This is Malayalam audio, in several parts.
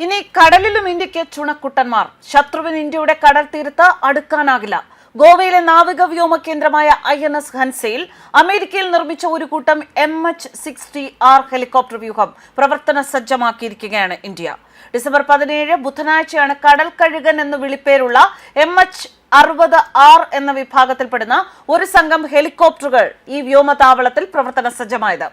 ഇനി കടലിലും ഇന്ത്യക്ക് ചുണക്കുട്ടന്മാർ. ശത്രുവിന് ഇന്ത്യയുടെ കടൽ തീരത്ത് അടുക്കാനാകില്ല. ഗോവയിലെ നാവിക വ്യോമ കേന്ദ്രമായ INS ഹൻസയിൽ അമേരിക്കയിൽ നിർമ്മിച്ച ഒരു കൂട്ടം MH-60R ഹെലികോപ്റ്റർ വ്യൂഹം പ്രവർത്തന സജ്ജമാക്കിയിരിക്കുകയാണ് ഇന്ത്യ. ഡിസംബർ 17 ബുധനാഴ്ചയാണ് കടൽ കഴുകൻ എന്ന് വിളിപ്പേരുള്ള MH-60R എന്ന വിഭാഗത്തിൽപ്പെടുന്ന ഒരു സംഘം ഹെലികോപ്റ്ററുകൾ ഈ വ്യോമതാവളത്തിൽ പ്രവർത്തന സജ്ജമായത്.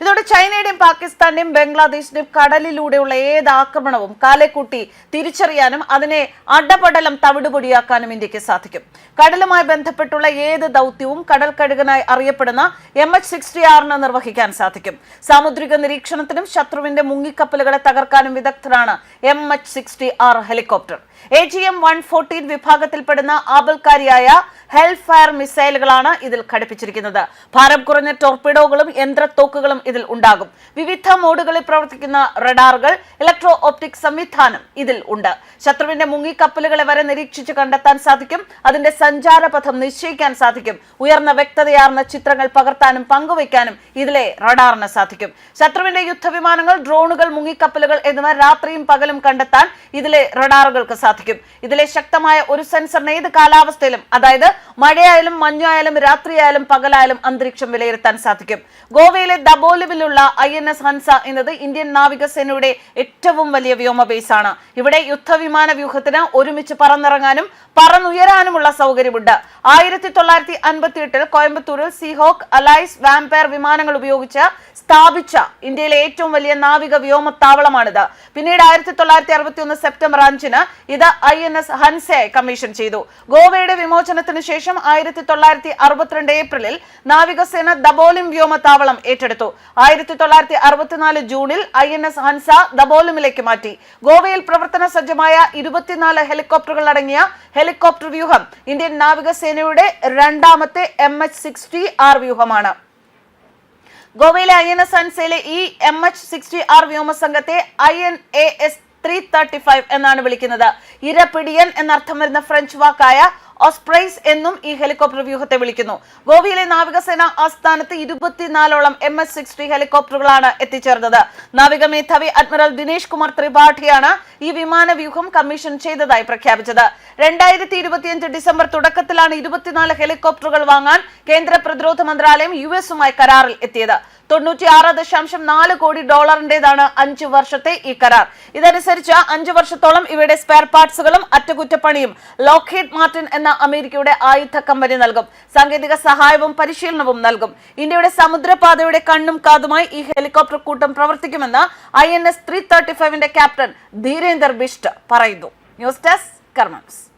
ഇതോടെ ചൈനയുടെയും പാകിസ്ഥാന്റെയും ബംഗ്ലാദേശിന്റെയും കടലിലൂടെയുള്ള ഏത് ആക്രമണവും കാലേക്കൂട്ടി തിരിച്ചറിയാനും അതിനെ അടപടലം തവിടുപൊടിയാക്കാനും ഇന്ത്യക്ക് സാധിക്കും. കടലുമായി ബന്ധപ്പെട്ടുള്ള ഏത് ദൗത്യവും കടൽ കഴുകനായി അറിയപ്പെടുന്ന MH-60R നിർവഹിക്കാൻ സാധിക്കും. സാമുദ്രിക നിരീക്ഷണത്തിനും ശത്രുവിന്റെ മുങ്ങിക്കപ്പലുകളെ തകർക്കാനും വിദഗ്ധരാണ് MH-60R ഹെലികോപ്റ്റർ. AGM-114 വിഭാഗത്തിൽപ്പെടുന്ന ആപൽക്കാരിയായ ഹെൽഫയർ മിസൈലുകളാണ് ഇതിൽ ഘടിപ്പിച്ചിരിക്കുന്നത്. ഭാരം കുറഞ്ഞ ടോർപിഡോകളും യന്ത്രത്തോക്കുകളും ഇതിൽ ഉണ്ടാകും. വിവിധ മോഡുകളിൽ പ്രവർത്തിക്കുന്ന റഡാറുകൾ, ഇലക്ട്രോ ഓപ്റ്റിക് സംവിധാനം ഇതിൽ ഉണ്ട്. ശത്രുവിന്റെ മുങ്ങിക്കപ്പലുകളെ വരെ നിരീക്ഷിച്ച് കണ്ടെത്താൻ സാധിക്കും. അതിന്റെ സഞ്ചാരപഥം നിശ്ചയിക്കാൻ സാധിക്കും. ഉയർന്ന വ്യക്തതയാർന്ന ചിത്രങ്ങൾ പകർത്താനും പങ്കുവയ്ക്കാനും ഇതിലെ റഡാറിന് സാധിക്കും. ശത്രുവിന്റെ യുദ്ധവിമാനങ്ങൾ, ഡ്രോണുകൾ, മുങ്ങിക്കപ്പലുകൾ എന്നിവ രാത്രിയും പകലും കണ്ടെത്താൻ ഇതിലെ റഡാറുകൾക്ക് സാധിക്കും. ഇതിലെ ശക്തമായ ഒരു സെൻസറിന് ഏത് കാലാവസ്ഥയിലും, അതായത് മഴയായാലും മഞ്ഞായാലും രാത്രിയായാലും പകലായാലും അന്തരീക്ഷം വിലയിരുത്താൻ സാധിക്കും. ഗോവയിലെ ദബോലിലുള്ള INS ഹൻസ എന്നത് ഇന്ത്യൻ നാവികസേനയുടെ ഏറ്റവും വലിയ വ്യോമ ബേസാണ്. ഇവിടെ യുദ്ധവിമാന വ്യൂഹത്തിന് ഒരുമിച്ച് പറന്നിറങ്ങാനും പറന്നുയരാനുമുള്ള സൗകര്യമുണ്ട്. 1958 കോയമ്പത്തൂരിൽ സീഹോക്ക്, അലൈസ്, വാമ്പയർ വിമാനങ്ങൾ ഉപയോഗിച്ച് സ്ഥാപിച്ച ഇന്ത്യയിലെ ഏറ്റവും വലിയ നാവിക വ്യോമത്താവളമാണിത്. പിന്നീട് 1961 സെപ്റ്റംബർ 5 ഇത് INS ഹൻസയായി കമ്മീഷൻ ചെയ്തു. ഗോവയുടെ വിമോചനത്തിന് ശേഷം 1962 ഏപ്രിലിൽ നാവികസേന ദബോലിം വ്യോമത്താവളം ഏറ്റെടുത്തു. 1964 ജൂണിൽ INS ഹൻസ ദബോലിമിലേക്ക് മാറ്റി. ഗോവയിൽ പ്രവർത്തന സജ്ജമായ 24 ഹെലികോപ്റ്ററുകൾ അടങ്ങിയ ഹെലികോപ്റ്റർ വ്യൂഹം ഇന്ത്യൻ നാവികസേനയുടെ രണ്ടാമത്തെ MH-60R വ്യൂഹമാണ്. ഗോവയിലെ INS ഹൻസയിലെ ഈ MH-60R വ്യോമസംഘത്തെ INAS 335 എന്നാണ് വിളിക്കുന്നത്. ഇരപിടിയൻ എന്നർത്ഥം വരുന്ന ഫ്രഞ്ച് വാക്കായ ഓസ്പ്രൈസ് എന്നും ഈ ഹെലികോപ്റ്റർ വ്യൂഹത്തെ വിളിക്കുന്നു. ഗോവയിലെ നാവികസേന ആസ്ഥാനത്ത് 24ഓളം MH-60 ഹെലികോപ്റ്ററുകളാണ് എത്തിച്ചേർന്നത്. നാവിക മേധാവി അഡ്മിറൽ ദിനേശ് കുമാർ ത്രിപാഠിയാണ് ഈ വിമാന വ്യൂഹം കമ്മീഷൻ ചെയ്തതായി പ്രഖ്യാപിച്ചത്. 2025 ഡിസംബർ തുടക്കത്തിലാണ് 24 ഹെലികോപ്റ്ററുകൾ വാങ്ങാൻ കേന്ദ്ര പ്രതിരോധ മന്ത്രാലയം US-ഉമായി കരാറിൽ എത്തിയത്. $96.4 കോടി 5 വർഷത്തെ ഈ കരാർ. ഇതനുസരിച്ച് 5 വർഷത്തോളം ഇവയുടെ സ്പെയർ പാർട്സുകളും അറ്റകുറ്റപ്പണിയും ലോക്ഹീഡ് മാർട്ടിൻ എന്ന അമേരിക്കയുടെ ആയുധ കമ്പനി നൽകും. സാങ്കേതിക സഹായവും പരിശീലനവും നൽകും. ഇന്ത്യയുടെ സമുദ്രപാതയുടെ കണ്ണും കാതുമായി ഈ ഹെലികോപ്റ്റർ കൂട്ടം പ്രവർത്തിക്കുമെന്ന് INS 335 ക്യാപ്റ്റൻ ധീരേന്ദർ ബിഷ്ട് പറയുന്നു. News desk കർമ്മസ്.